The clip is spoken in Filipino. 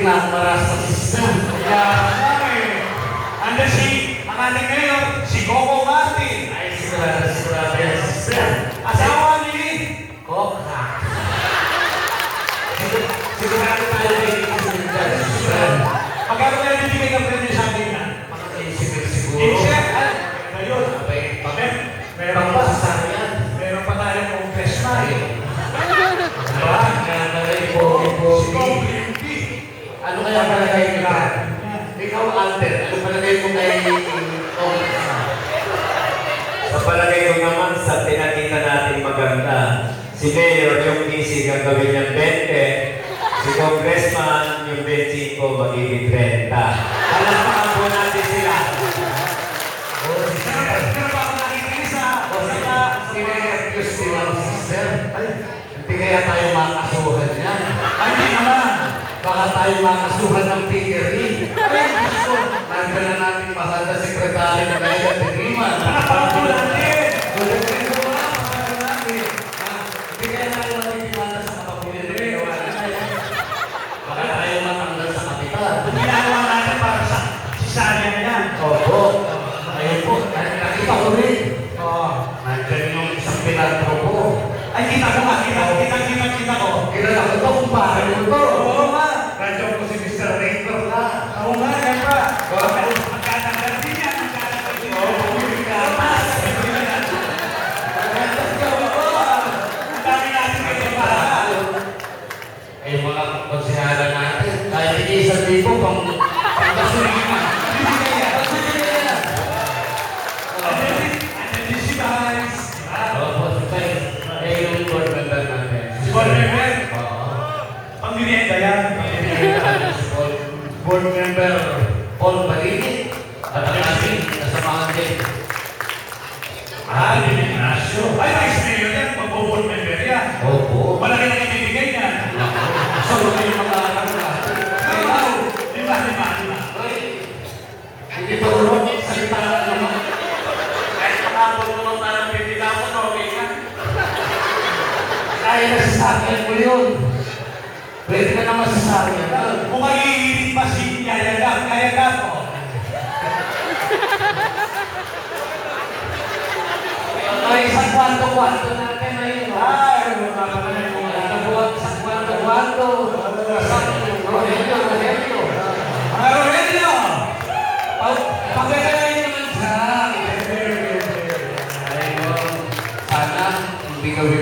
na maras sa sistem. Kaya nga eh. Ando ang ating mayor, si Coco Martin. Ay, sigurado yan sa sistem. Asawa ni Coca. Sigurado tayo na yung kasunod dyan sa sistem. Magkano kaya nabibigay ng premium sa akin na? Mga naisipin siguro. Teacher, ayun. Meron pa sa yan. Meron pa tayong congressman. Diba? Nakalagay po. Si Coco Ano kaya palagay mo ka? Ikaw, Alter, ano palagay mo kay Coca? Sa palagay ko naman, sa pinakita natin maganda, si Mayor yung isig ang gawin niyang 20, si Congressman yung 25 magiging 30. Palakpakan po natin sila. Pero ba ako nakikinig sa Sinayos sila ang system. Hindi kaya tayo makasuhan yan. Ay, hindi naman. Baka tayo makasuhan ng PRE. Ay, gusto. Nandiyan na natin mahal na sekretary na kaya Tigriman. Nakapako natin. Hindi kaya tayo makikimata sa kapapuliri. Baka tayo matanggal sa kapital. Ginagawa natin para sa sisaryan yan. Opo. Ayun po. Nakita ko rin. Nandiyan yung isang pilantropo. Ay, kita ko nga. Kita ko. Kilala ko ito kung paano mo ito. Oo nga. Nandiyan ko si Mr. Rector na. Oo nga, yan pa. Magkatanggal din yan. Magkatanggal din yan. Oo, kamas. Ang dami natin kayo para. Eh, mga konsehala natin. Kahit hindi isang libo pang gasolina. Hindi kaya. Gasolina. Ano din si Vice? Opo, tayo. Eh, yung board member natin. Si Board Member? Oo. Pang-merienda yan. Board member Paul Balini. At ang ating kasamahan din. Di Ignacio. Ay, Vice Mayor yan. Pag-board member yan. Opo. Malaki na ibibigay niyan. Solo kayo mga anak natin. Wow! Lima. Hindi pa ulo. Salita na naman. Kahit makapon mo ng parang 50,000, okay ka? Kaya na sasakyan mo yun. Pwede ka naman sasakyan. Kung maghihiling pa si Yaya Gap, Yaya Gap, oh. Ay, isang kwanto-kwanto natin na yun. Ay, magkakaroon mo nga. Isang kwanto-kwanto. Isang Rogelio. Mga Rogelio!